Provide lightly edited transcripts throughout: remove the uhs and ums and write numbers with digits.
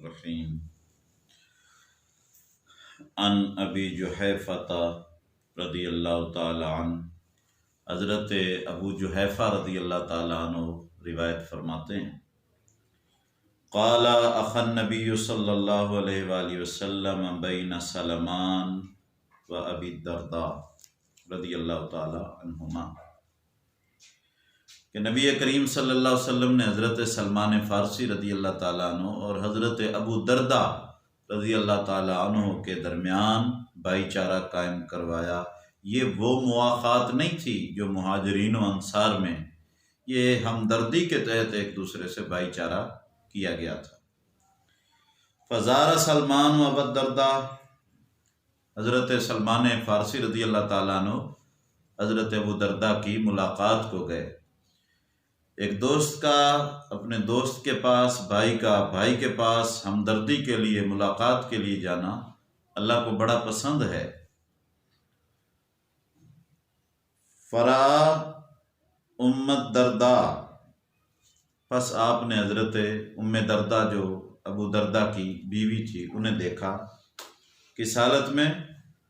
الرحیم ان ابی جحیفۃ رضی اللہ تعالی عنہ، حضرت ابو جحیفہ رضی اللہ تعالی عنہ روایت فرماتے ہیں، قال اخى النبی صلی اللہ علیہ وآلہ وسلم بین سلمان و ابی الدرداء رضی اللہ تعالی عنہما، کہ نبی کریم صلی اللہ علیہ وسلم نے حضرت سلمان فارسی رضی اللہ تعالیٰ عنہ اور حضرت ابو درداء رضی اللہ تعالیٰ عنہ کے درمیان بھائی چارہ قائم کروایا۔ یہ وہ مواخات نہیں تھی جو مہاجرین و انصار میں، یہ ہمدردی کے تحت ایک دوسرے سے بھائی چارہ کیا گیا تھا۔ فزار سلمان و ابو الدرداء، حضرت سلمان فارسی رضی اللہ تعالیٰ عنہ حضرت ابو درداء کی ملاقات کو گئے۔ ایک دوست کا اپنے دوست کے پاس، بھائی کا بھائی کے پاس ہمدردی کے لیے، ملاقات کے لیے جانا اللہ کو بڑا پسند ہے۔ فرا ام الدرداء، پس آپ نے حضرت ام درداء جو ابو درداء کی بیوی تھی انہیں دیکھا، کس حالت میں؟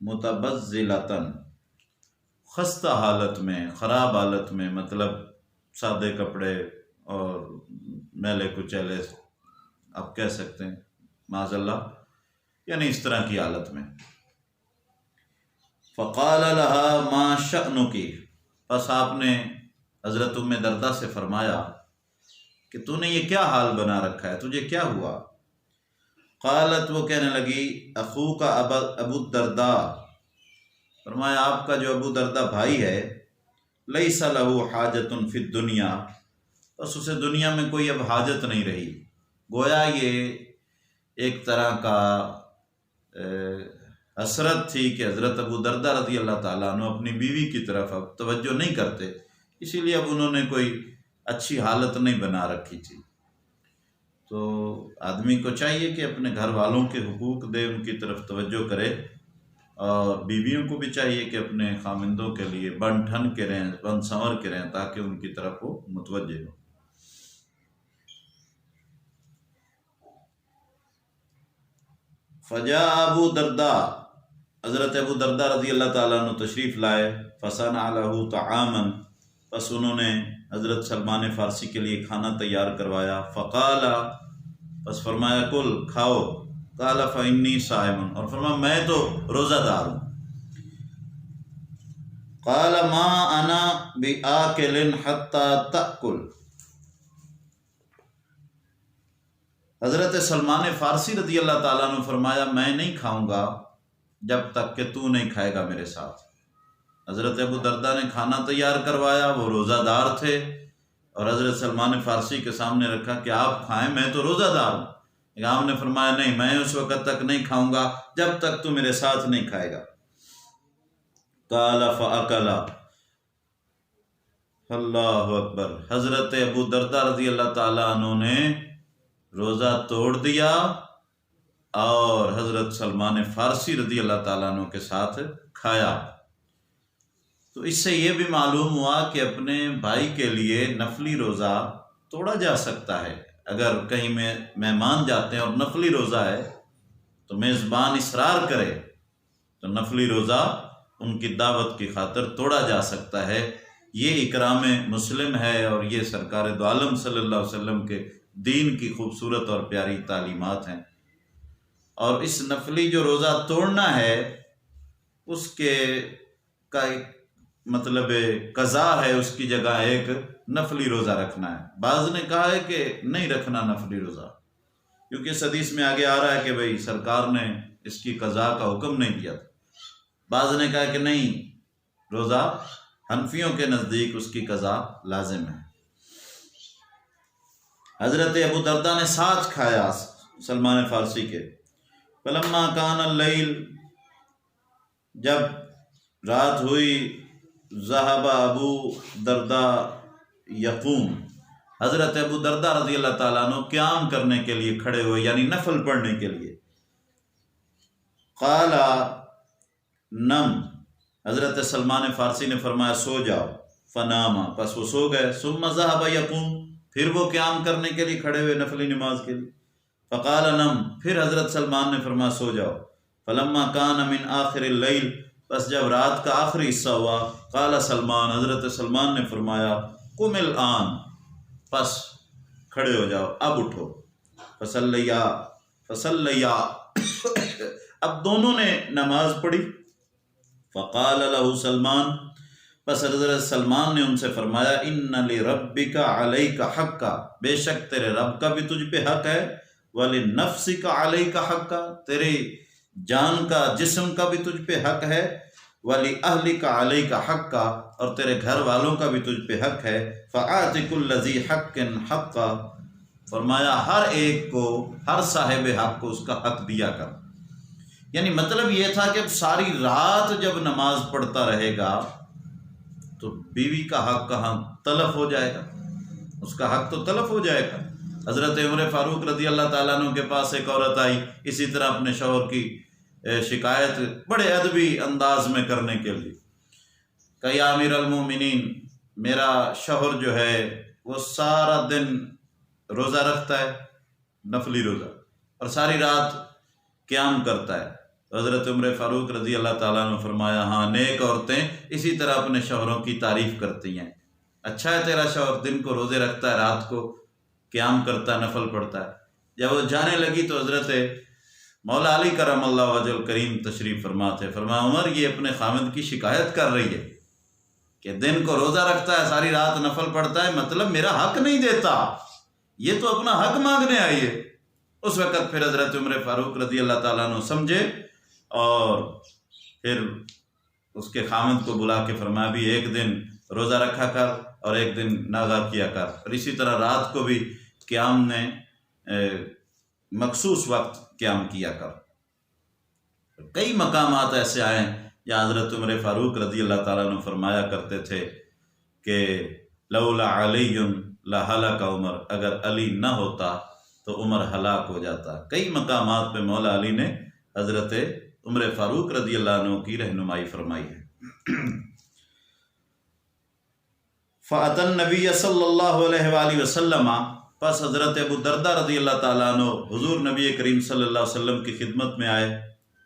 متبذلۃً، خستہ حالت میں، خراب حالت میں، مطلب سادے کپڑے اور میلے کچیلے آپ کہہ سکتے ہیں، معاذ اللہ، یعنی اس طرح کی حالت میں۔ فقال لها ما شأنک، پس آپ نے حضرت ام درداء سے فرمایا کہ تو نے یہ کیا حال بنا رکھا ہے، تجھے کیا ہوا؟ قالت، وہ کہنے لگی، اخوک ابو الدرداء، فرمایا آپ کا جو ابو درداء بھائی ہے، لیس لہ حاجۃ فی الدنیا، بس اسے دنیا میں کوئی اب حاجت نہیں رہی۔ گویا یہ ایک طرح کا حسرت تھی کہ حضرت ابو درداء رضی اللہ تعالیٰ عنہ اپنی بیوی کی طرف اب توجہ نہیں کرتے، اسی لیے اب انہوں نے کوئی اچھی حالت نہیں بنا رکھی تھی۔ تو آدمی کو چاہیے کہ اپنے گھر والوں کے حقوق دے، ان کی طرف توجہ کرے، اور بیویوں کو بھی چاہیے کہ اپنے خامندوں کے لیے بن ٹھن کے رہیں، بن سنور کے رہیں، تاکہ ان کی طرف وہ متوجہ ہو۔ فجاء ابو درداء، حضرت ابو درداء رضی اللہ تعالیٰ عنہ تشریف لائے۔ فصنع له طعاما، پس انہوں نے حضرت سلمان فارسی کے لیے کھانا تیار کروایا۔ فقال، پس فرمایا، کل، کھاؤ۔ قال فإنی صائم، اور فرمایا میں تو روزہ دار ہوں۔ قال ما انا بآکل حتی تأکل، حضرت سلمان فارسی رضی اللہ تعالیٰ عنہ فرمایا میں نہیں کھاؤں گا جب تک کہ تو نہیں کھائے گا میرے ساتھ۔ حضرت ابو درداء نے کھانا تیار کروایا، وہ روزہ دار تھے، اور حضرت سلمان فارسی کے سامنے رکھا کہ آپ کھائیں، میں تو روزہ دار ہوں۔ امام نے فرمایا نہیں، میں اس وقت تک نہیں کھاؤں گا جب تک تو میرے ساتھ نہیں کھائے گا۔ قال فأکل، اللہ اکبر، حضرت ابو درداء رضی اللہ تعالیٰ عنہ نے روزہ توڑ دیا اور حضرت سلمان فارسی رضی اللہ تعالیٰ عنہ کے ساتھ کھایا۔ تو اس سے یہ بھی معلوم ہوا کہ اپنے بھائی کے لیے نفلی روزہ توڑا جا سکتا ہے۔ اگر کہیں میں مہمان جاتے ہیں اور نفلی روزہ ہے تو میزبان اصرار کرے تو نفلی روزہ ان کی دعوت کی خاطر توڑا جا سکتا ہے۔ یہ اکرام مسلم ہے، اور یہ سرکار دو عالم صلی اللہ علیہ وسلم کے دین کی خوبصورت اور پیاری تعلیمات ہیں۔ اور اس نفلی جو روزہ توڑنا ہے اس کے کا ایک مطلب قضا ہے، اس کی جگہ ایک نفلی روزہ رکھنا ہے۔ بعض نے کہا ہے کہ نہیں رکھنا نفلی روزہ، کیونکہ اس حدیث میں آگے آ رہا ہے کہ بھئی سرکار نے اس کی قضا کا حکم نہیں دیا تھا۔ بعض نے کہا کہ نہیں، روزہ حنفیوں کے نزدیک اس کی قضا لازم ہے۔ حضرت ابو درداء نے ساتھ کھایا سلمان فارسی کے۔ فلما کان اللیل، جب رات ہوئی، ذهب ابو درداء یقوم، حضرت ابو درداء رضی اللہ تعالیٰ عنہ قیام کرنے کے لیے کھڑے ہوئے، یعنی نفل پڑھنے کے لیے۔ قال نم، حضرت سلمان فارسی نے فرمایا سو جاؤ۔ فنام، پس وہ سو گئے۔ ثم ذهب یقوم، پھر وہ قیام کرنے کے لیے کھڑے ہوئے نفلی نماز کے لیے۔ فقال نم، پھر حضرت سلمان نے فرمایا سو جاؤ. فلما کان من آخر اللیل، بس جب رات کا آخری حصہ ہوا، قال سلمان، حضرت سلمان نے فرمایا قم الآن، پس کھڑے ہو جاؤ، اب اٹھو. فصلیا اب دونوں نے نماز پڑھی. فقال له سلمان، پس حضرت سلمان نے ان سے فرمایا ان لربک علیک حقا، بے شک تیرے رب کا بھی تجھ پہ حق ہے، ولنفسک علیک حقا، تیری جان کا جسم کا بھی تجھ پہ حق ہے، ولاہلک علیک حقا، اور تیرے گھر والوں کا بھی تجھ پہ حق ہے. فآت کل ذی حق حقا، فرمایا ہر ایک کو، ہر صاحب حق کو اس کا حق دیا کر. یعنی مطلب یہ تھا کہ اب ساری رات جب نماز پڑھتا رہے گا تو بیوی کا حق کہاں تلف ہو جائے گا، اس کا حق تو تلف ہو جائے گا. حضرت عمر فاروق رضی اللہ تعالیٰ عنہ کے پاس ایک عورت آئی اسی طرح اپنے شوہر کی شکایت بڑے ادبی انداز میں کرنے کے لیے کہ یا امیر المومنین، میرا شوہر جو ہے وہ سارا دن روزہ رکھتا ہے، نفلی روزہ، اور ساری رات قیام کرتا ہے. حضرت عمر فاروق رضی اللہ تعالیٰ عنہ فرمایا ہاں، نیک عورتیں اسی طرح اپنے شوہروں کی تعریف کرتی ہیں. اچھا ہے تیرا شوہر دن کو روزے رکھتا ہے، رات کو قیام کرتا ہے، نفل پڑھتا ہے. جب وہ جانے لگی تو حضرت مولا علی کرم اللہ وجہ الکریم تشریف فرما تھے. فرمایا عمر، یہ اپنے خامد کی شکایت کر رہی ہے کہ دن کو روزہ رکھتا ہے، ساری رات نفل پڑھتا ہے، مطلب میرا حق نہیں دیتا، یہ تو اپنا حق مانگنے آئی ہے. اس وقت پھر حضرت عمر فاروق رضی اللہ تعالیٰ عنہ سمجھے اور پھر اس کے خامد کو بلا کے فرمایا بھی ایک دن روزہ رکھا کر اور ایک دن ناغا کیا کر، اور اسی طرح رات کو بھی قیام نے مخصوص وقت قیام کیا کر. کئی مقامات ایسے آئے جہاں حضرت عمر فاروق رضی اللہ تعالیٰ عنہ فرمایا کرتے تھے کہ لولا علی لہلک عمر، اگر علی نہ ہوتا تو عمر ہلاک ہو جاتا. کئی مقامات پہ مولا علی نے حضرت عمر فاروق رضی اللہ عنہ کی رہنمائی فرمائی ہے. فَأَتَى النَّبِيَّ صلی اللہ علیہ وآلہ وسلم، پس حضرت ابو دردہ رضی اللہ تعالیٰ عنہ حضور نبی کریم صلی اللہ علیہ وسلم کی خدمت میں آئے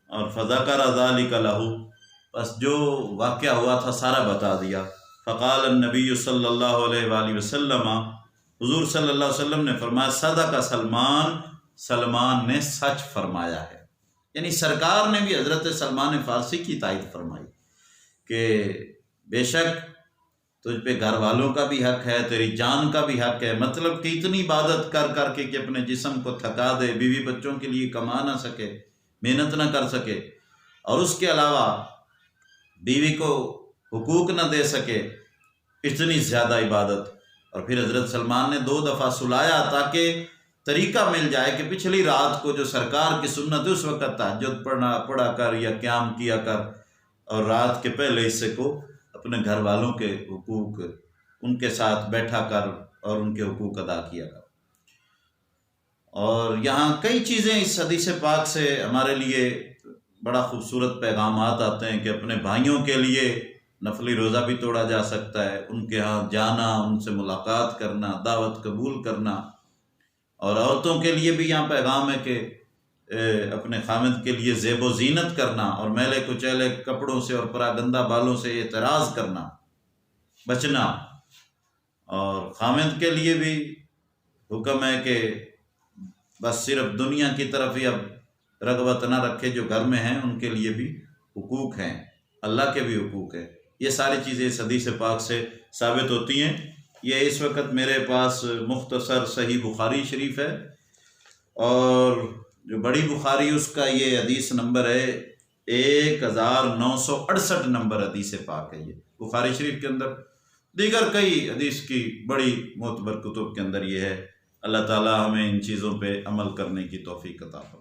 اور فذکر ذلک لہ، پس جو واقعہ ہوا تھا سارا بتا دیا. فقال النبی صلی اللہ علیہ وآلہ وسلم، حضور صلی اللہ علیہ وسلم نے فرمایا صدق سلمان، سلمان نے سچ فرمایا ہے. یعنی سرکار نے بھی حضرت سلمان فارسی کی تائید فرمائی کہ بے شک تجھ پہ گھر والوں کا بھی حق ہے، تیری جان کا بھی حق ہے. مطلب کہ اتنی عبادت کر کر کے کہ اپنے جسم کو تھکا دے، بیوی بچوں کے لیے کما نہ سکے، محنت نہ کر سکے، اور اس کے علاوہ بیوی کو حقوق نہ دے سکے، اتنی زیادہ عبادت. اور پھر حضرت سلمان نے 2 دفعہ سلایا تاکہ طریقہ مل جائے کہ پچھلی رات کو جو سرکار کی سنت ہے اس وقت تہجد پڑھا کر یا قیام کیا کر، اور رات کے پہلے حصے کو اپنے گھر والوں کے حقوق ان کے ساتھ بیٹھا کر اور ان کے حقوق ادا کیا کر. اور یہاں کئی چیزیں اس حدیث پاک سے ہمارے لیے بڑا خوبصورت پیغامات آتے ہیں کہ اپنے بھائیوں کے لیے نفلی روزہ بھی توڑا جا سکتا ہے، ان کے ہاں جانا، ان سے ملاقات کرنا، دعوت قبول کرنا. اور عورتوں کے لیے بھی یہاں پیغام ہے کہ اپنے خامد کے لیے زیب و زینت کرنا اور میلے کچیلے کپڑوں سے اور پراگندہ بالوں سے اعتراض کرنا، بچنا. اور خامد کے لیے بھی حکم ہے کہ بس صرف دنیا کی طرف ہی اب رغبت نہ رکھے، جو گھر میں ہیں ان کے لیے بھی حقوق ہیں، اللہ کے بھی حقوق ہیں. یہ ساری چیزیں اس حدیث پاک سے ثابت ہوتی ہیں. یہ اس وقت میرے پاس مختصر صحیح بخاری شریف ہے، اور جو بڑی بخاری اس کا یہ حدیث نمبر ہے 1968 نمبر حدیث پاک ہے. یہ بخاری شریف کے اندر، دیگر کئی حدیث کی بڑی معتبر کتب کے اندر یہ ہے. اللہ تعالی ہمیں ان چیزوں پہ عمل کرنے کی توفیق عطا فرمائے.